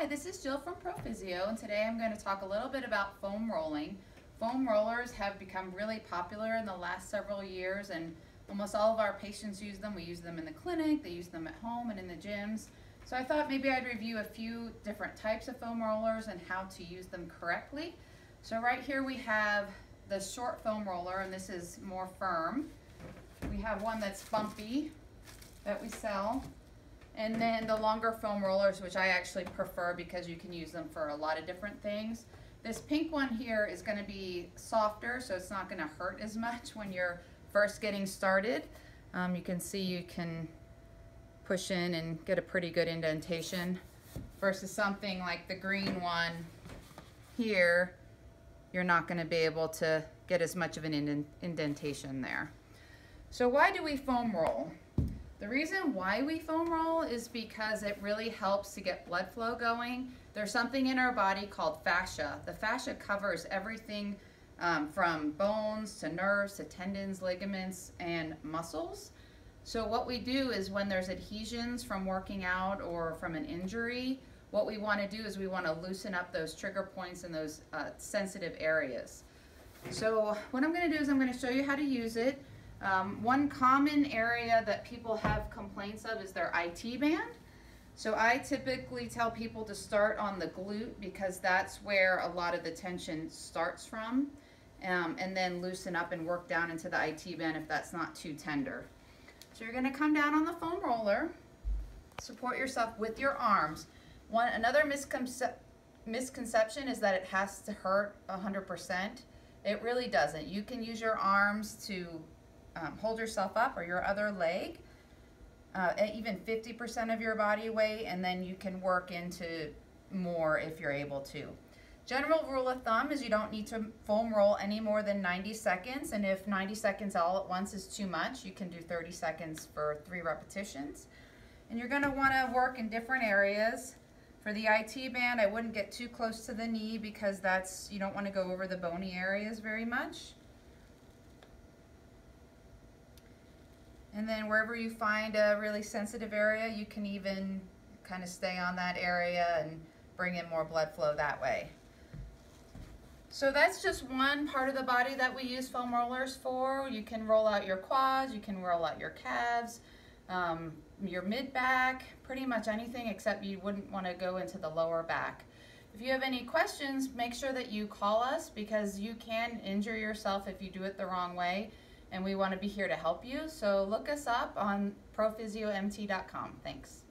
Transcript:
Hi, this is Jill from Physio, and today I'm going to talk a little bit about foam rolling. Foam rollers have become really popular in the last several years, and almost all of our patients use them. We use them in the clinic, they use them at home and in the gyms. So I thought maybe I'd review a few different types of foam rollers and how to use them correctly. So right here we have the short foam roller, and this is more firm. We have one that's bumpy that we sell. And then the longer foam rollers, which I actually prefer because you can use them for a lot of different things. This pink one here is going to be softer, so it's not going to hurt as much when you're first getting started. You can see you can push in and get a pretty good indentation versus something like the green one here. You're not going to be able to get as much of an indentation there. So why do we foam roll? The reason why we foam roll is because it really helps to get blood flow going. There's something in our body called fascia. The fascia covers everything from bones to nerves to tendons, ligaments, and muscles. So what we do is when there's adhesions from working out or from an injury, what we want to do is we want to loosen up those trigger points and those sensitive areas. So what I'm going to do is I'm going to show you how to use it. One common area that people have complaints of is their IT band. So I typically tell people to start on the glute because that's where a lot of the tension starts from, and then loosen up and work down into the IT band if that's not too tender. So you're going to come down on the foam roller, support yourself with your arms. Another misconception is that it has to hurt 100%. It really doesn't. You can use your arms to hold yourself up, or your other leg, at even 50% of your body weight, and then you can work into more if you're able to. General rule of thumb is you don't need to foam roll any more than 90 seconds, and if 90 seconds all at once is too much, you can do 30 seconds for 3 repetitions. And you're going to want to work in different areas. For the IT band, I wouldn't get too close to the knee because you don't want to go over the bony areas very much. And then wherever you find a really sensitive area, you can even kind of stay on that area and bring in more blood flow that way. So that's just one part of the body that we use foam rollers for. You can roll out your quads, you can roll out your calves, your mid-back, pretty much anything except you wouldn't want to go into the lower back. If you have any questions, make sure that you call us because you can injure yourself if you do it the wrong way. And we want to be here to help you. So look us up on prophysiomt.com. Thanks.